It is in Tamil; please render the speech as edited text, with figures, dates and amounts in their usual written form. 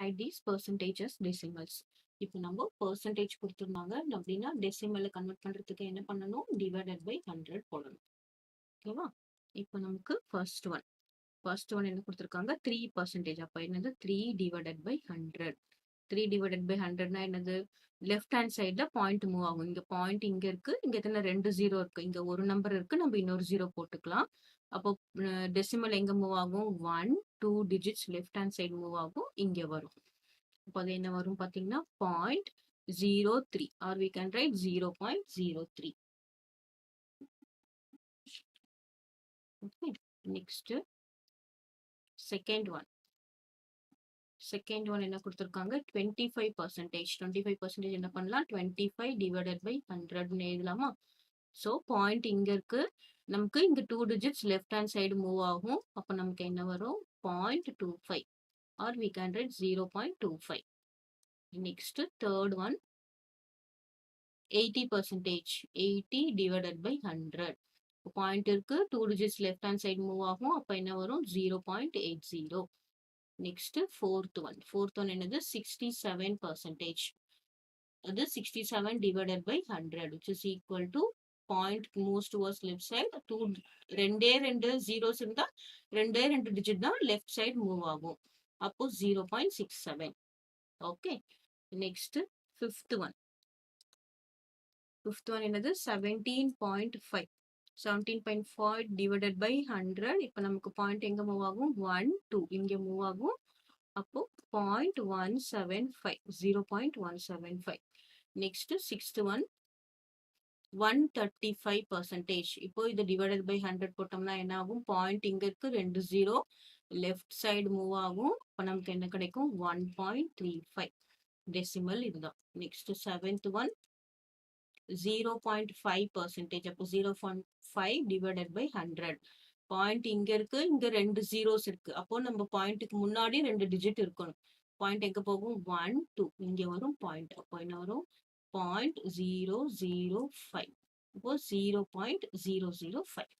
write these percentages decimals. இப்போ நம்ம percentage கொடுத்திருந்தாங்க அப்படின்னா டெசிமலை கன்வெர்ட் பண்றதுக்கு என்ன பண்ணணும், divided by 100 போடணும். ஓகேவா? இப்போ நமக்கு ஃபர்ஸ்ட் ஒன் என்ன கொடுத்திருக்காங்க, 3%. அப்ப என்னது 3 divided by 100. 3 divided by 100னா என்னது, லெஃப்ட் ஹேண்ட் சைட்ல பாயிண்ட் மூவ் ஆகும். இங்க பாயிண்ட் இங்க இருக்கு, இங்க எத்தனை 2 0 இருக்கு, இங்க ஒரு நம்பர் இருக்கு, நம்ம இன்னொரு 0 போட்டுக்கலாம். அப்போ டெசிமல் எங்க மூவ் ஆகும், 1 2 digits left hand side move ஆகும், இங்க வரும். அப்போ அது என்ன வரும் பாத்தீங்கன்னா 0.03 or we can write 0.03. Okay, next second one என்ன கொடுத்திருக்காங்க, 25%. 25% என்ன பண்ணலாம், 25 divided by 100 எழுதலாமா? ஸோ பாயிண்ட் இங்க இருக்கு, நமக்கு இங்க 2 digits left hand side move ஆகும். அப்ப நமக்கு என்ன வரும், 0.25 or we can write 0.25. Next third one 80%. 80 divided by 100. Point இருக்கு, 2 digits left hand side move ஆகும். அப்ப என்ன வரும், 0.80. நெக்ஸ்ட் ஃபோர்த் ஒன் என்னது, 67%. அது 67 divided by 100 which is equal to point moves towards left side. ரெண்டு zeros இருந்தா ரெண்டு digit தான் left side move ஆகும். அப்போ 0.67. ஓகே, நெக்ஸ்ட் ஃபிஃப்த் ஒன் என்னது 17.5. 17.5 divided by 100. இப்போ நமக்கு பாயிண்ட் எங்க மூவ் ஆகும், 1 2 இங்க மூவ் ஆகும். அப்போ 0.175. 0.175. Next sixth one 135%. இப்போ இது டிவைடட் பை 100 போட்டோம்னா என்ன ஆகும், பாயிண்ட் இங்க இருக்கு, 2 0 லெஃப்ட் சைடு மூவ் ஆகும். அப்ப நமக்கு என்ன கிடைக்கும், 1.35 டெசிமல் இதுதான். Next seventh one 0.5%. அப்போ 0.5 டிவைடட் பை 100. பாயிண்ட் இங்க இருக்கு, இங்க 2 zeros இருக்கு. அப்போ நம்ம பாயிண்ட்டுக்கு முன்னாடி 2 டிஜிட் இருக்கணும். பாயிண்ட் எங்க போகும், 1 2 இங்க வரும் பாயிண்ட். அப்போ என்ன வரும், 0.005. அப்போ 0.005.